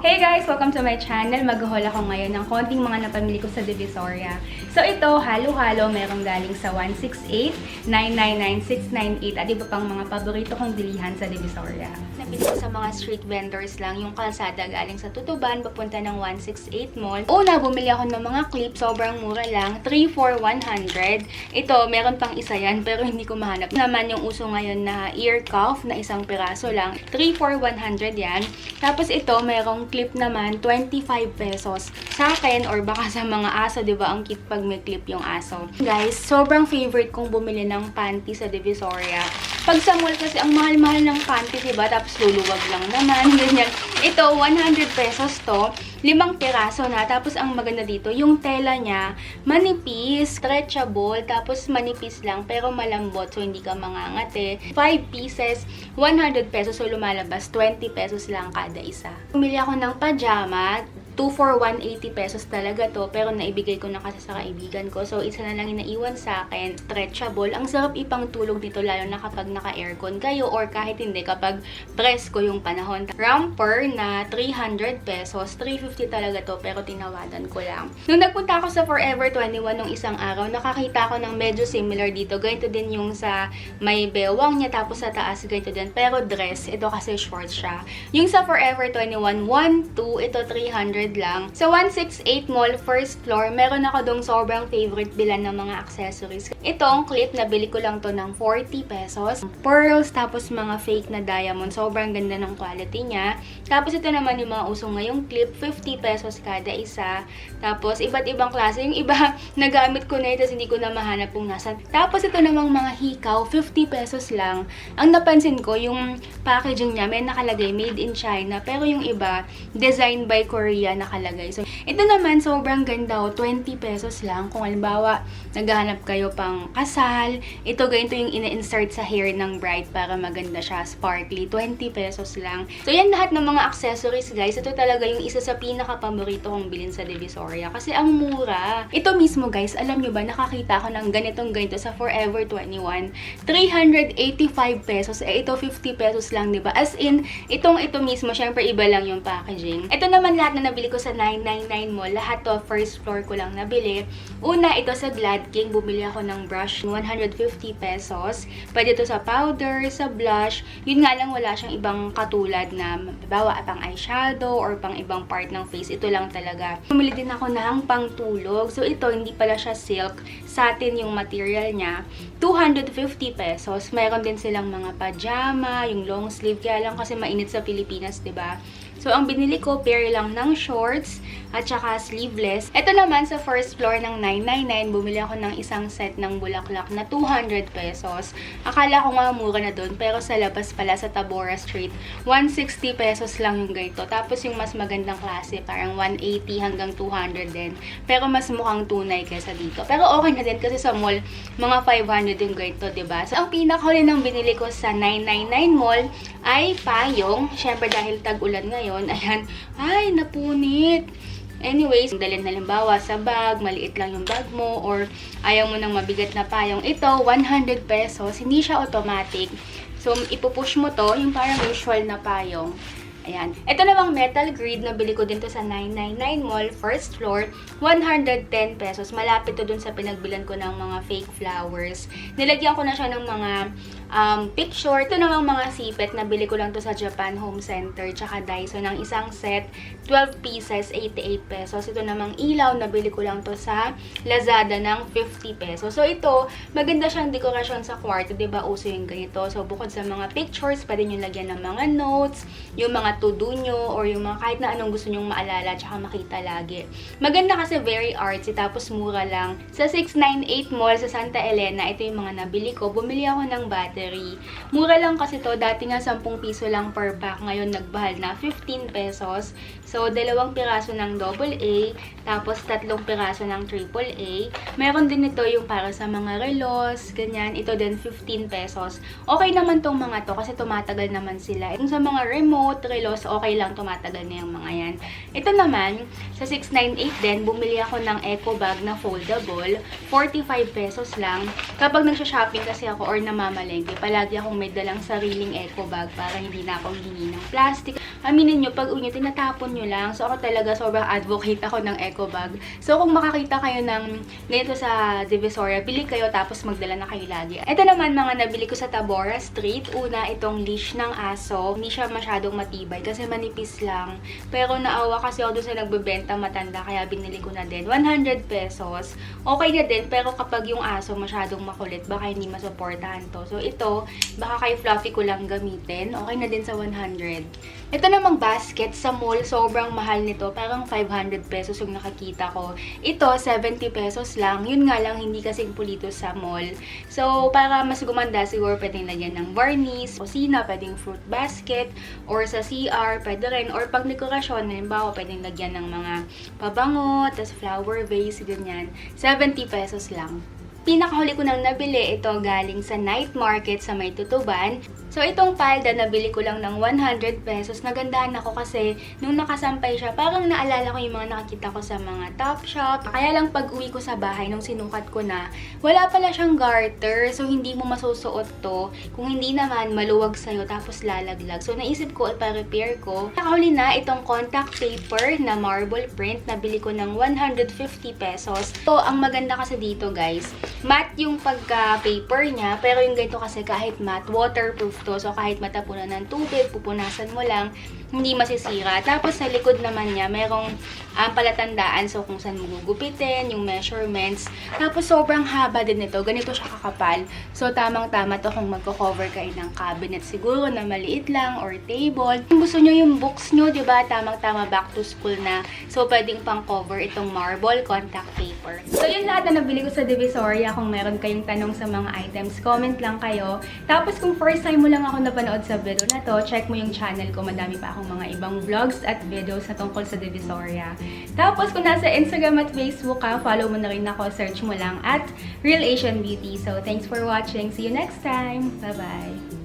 Hey guys! Welcome to my channel. Mag-haul ako ngayon ng konting mga napamili ko sa Divisoria. So ito, halo-halo, merong galing sa 168, 999, 698 at iba pang mga paborito kong bilihan sa Divisoria. Nabili ko sa mga street vendors lang yung kalsada galing sa Tutuban, papunta ng 168 Mall. Una, bumili ako ng mga clip, sobrang mura lang, 3 for 100. Ito, meron pang isa yan, pero hindi ko mahanap. Naman yung uso ngayon na ear cuff na isang piraso lang, 3 for 100 yan. Tapos ito, merong clip naman, 25 pesos. Sa akin, or baka sa mga aso, diba, ang cute pag may clip yung aso. Guys, sobrang favorite kong bumili ng panty sa Divisoria. Pag sa mall kasi, ang mahal-mahal ng panty, diba? Tapos luluwag lang naman, ganyan. Ito, 100 pesos to. 5 piraso na. Tapos ang maganda dito, yung tela niya, manipis, stretchable, tapos manipis lang, pero malambot, so hindi ka mangangate. 5 pieces, 100 pesos, so lumalabas 20 pesos lang kada isa. Pumili ako ng pajama, 2 for 180 pesos talaga to, pero naibigay ko na kasi sa kaibigan ko. So, isa na lang yung naiwan sa akin. Stretchable. Ang sarap ipang tulog dito, lalo na kapag naka-aircon kayo or kahit hindi, kapag presko yung panahon. Romper na 300 pesos. 350 talaga to, pero tinawadan ko lang. Nung nagpunta ako sa Forever 21 nung isang araw, nakakita ko ng medyo similar dito. Ganito din yung sa may bewang niya, tapos sa taas ganito din. Pero dress, ito kasi short siya. Yung sa Forever 21, 1, 2, ito 300 lang. Sa 168 Mall, first floor, meron ako dong sobrang favorite bilan ng mga accessories. Itong clip, nabili ko lang to ng 40 pesos. Pearls, tapos mga fake na diamond. Sobrang ganda ng quality niya. Tapos ito naman yung mga usong ngayong clip, 50 pesos kada isa. Tapos iba't ibang klase. Yung iba, nagamit ko na ito, hindi ko na mahanap kung nasan. Tapos ito namang mga hikaw, 50 pesos lang. Ang napansin ko, yung packaging niya, may nakalagay made in China. Pero yung iba, designed by Korea nakalagay. So, ito naman, sobrang ganda, 20 pesos lang. Kung halimbawa, naghahanap kayo pang kasal, ito ganito yung ina-insert sa hair ng bride para maganda siya, sparkly. 20 pesos lang. So, yan lahat ng mga accessories, guys. Ito talaga yung isa sa pinaka-paborito kong bilhin sa Divisoria. Kasi ang mura. Ito mismo, guys, alam nyo ba, nakakita ko ng ganito sa Forever 21. 385 pesos. Ito 50 pesos lang, diba? As in, ito mismo, syempre iba lang yung packaging. Ito naman lahat na nabili ko sa 999 Mall. Lahat to, first floor ko lang nabili. Una, ito sa Glad King. Bumili ako ng brush, 150 pesos. Pwede ito sa powder, sa blush. Yun nga lang, wala siyang ibang katulad na bawa pang eyeshadow or pang ibang part ng face. Ito lang talaga. Bumili din ako ng pangtulog. So, ito, hindi pala siya silk. Satin yung material niya. 250 pesos. Meron din silang mga pajama, yung long sleeve. Kaya lang kasi mainit sa Pilipinas, diba? So, ang binili ko, pair lang ng shorts at saka sleeveless. Ito naman sa first floor ng 999, bumili ako ng isang set ng bulaklak na 200 pesos. Akala ko nga mura na doon, pero sa labas pala sa Tabora Street, 160 pesos lang yung ganito. Tapos yung mas magandang klase, parang 180 hanggang 200 din. Pero mas mukhang tunay kaysa dito. Pero okay na din kasi sa mall, mga 500 yung ganito, diba? So, ang pinakahuli ng binili ko sa 999 Mall ay payong. Siyempre dahil tag-ulan ngayon, ayan, ay, napunit. Anyways, dalhin halimbawa sa bag, maliit lang yung bag mo, or ayaw mo ng mabigat na payong. Ito, 100 pesos, hindi siya automatic. So, ipupush mo to, yung parang usual na payong. Ayan. Ito namang metal grid, nabili ko din to sa 999 Mall, first floor, 110 pesos. Malapit to dun sa pinagbilan ko ng mga fake flowers. Nilagyan ko na siya ng mga picture. Ito namang mga sipet, nabili ko lang to sa Japan Home Center, tsaka Daiso ng isang set, 12 pieces, 88 pesos. Ito namang ilaw, nabili ko lang to sa Lazada ng 50 pesos. So ito, maganda siyang dekorasyon sa kwarto, diba? Uso yung ganito. So bukod sa mga pictures, pwede nyo lagyan ng mga notes, yung mga to-do nyo, or yung mga kahit na anong gusto nyong maalala, tsaka makita lagi. Maganda kasi very artsy, tapos mura lang. Sa 698 Mall sa Santa Elena, ito yung mga nabili ko. Bumili ako ng battery. Mura lang kasi to, dati nga 10 piso lang per pack, ngayon nagbahal na 15 pesos. So, 2 piraso ng AA, tapos 3 piraso ng AAA. Meron din ito yung para sa mga relos, ganyan. Ito din 15 pesos. Okay naman tong mga to kasi tumatagal naman sila. Yung sa mga remote, relos, okay lang, tumatagal na yung mga yan. Ito naman, sa 698 din, bumili ako ng eco bag na foldable. 45 pesos lang. Kapag nagsha-shopping kasi ako or namamalengke, mamili, palagi akong may dalang sariling eco bag para hindi na ako hingi ng plastic. Aminin nyo, pag uwi nyo, tinatapon nyo lang. So ako talaga sobrang advocate ako ng eco bag. So kung makakita kayo ng ganito sa Divisoria, bili kayo tapos magdala na kayo lagi. Ito naman mga nabili ko sa Tabora Street. Una, itong leash ng aso. Hindi siya masyadong matibay kasi manipis lang. Pero naawa kasi ako doon sa nagbebenta matanda kaya binili ko na din. 100 pesos. Okay na din pero kapag yung aso masyadong makulit, baka hindi masuportahan to. So ito, baka kay Fluffy ko lang gamitin. Okay na din sa 100. Ito namang basket sa mall, sobrang mahal nito. Parang 500 pesos yung nakakita ko. Ito, 70 pesos lang. Yun nga lang, hindi kasing pulito sa mall. So, para mas gumanda, siguro pwedeng lagyan ng varnish, kusina, pwedeng fruit basket, or sa CR, pwede rin. Or pag dekorasyon, halimbawa, pwedeng lagyan ng mga pabango, tas flower vase, ganyan. 70 pesos lang. Pinakahuli ko nang nabili, ito galing sa night market sa May Tutuban. So, itong palda, nabili ko lang ng 100 pesos. Nagandahan ako kasi nung nakasampay siya, parang naalala ko yung mga nakikita ko sa mga Topshop. Kaya lang pag uwi ko sa bahay, nung sinukat ko na, wala pala siyang garter. So, hindi mo masusuot to. Kung hindi naman, maluwag sa'yo tapos lalaglag. So, naisip ko, ipa-repair ko. Nakahuli na itong contact paper na marble print. Nabili ko ng 150 pesos. So, ang maganda kasi dito, guys, matte yung pagka-paper niya, pero yung ganito kasi kahit matte, waterproof to. So, kahit matapunan ng tubig, pupunasan mo lang, hindi masisira. Tapos, sa likod naman niya, merong palatandaan. So, kung saan mo gugupitin, yung measurements. Tapos, sobrang haba din ito. Ganito siya kakapal. So, tamang-tama to kung magko-cover kayo ng cabinet siguro na maliit lang or table. Kung gusto nyo yung books nyo, diba? Tamang-tama back to school na. So, pwedeng pang-cover itong marble contact paper. So, yun lahat na nabili ko sa Divisoria. Kung meron kayong tanong sa mga items, comment lang kayo. Tapos, kung first time mo lang ako napanood sa video na to, check mo yung channel ko. Madami pa akong mga ibang vlogs at videos na tungkol sa Divisoria. Tapos, kung nasa Instagram at Facebook ka, follow mo na rin ako. Search mo lang at Real Asian Beauty. So, thanks for watching. See you next time. Bye-bye!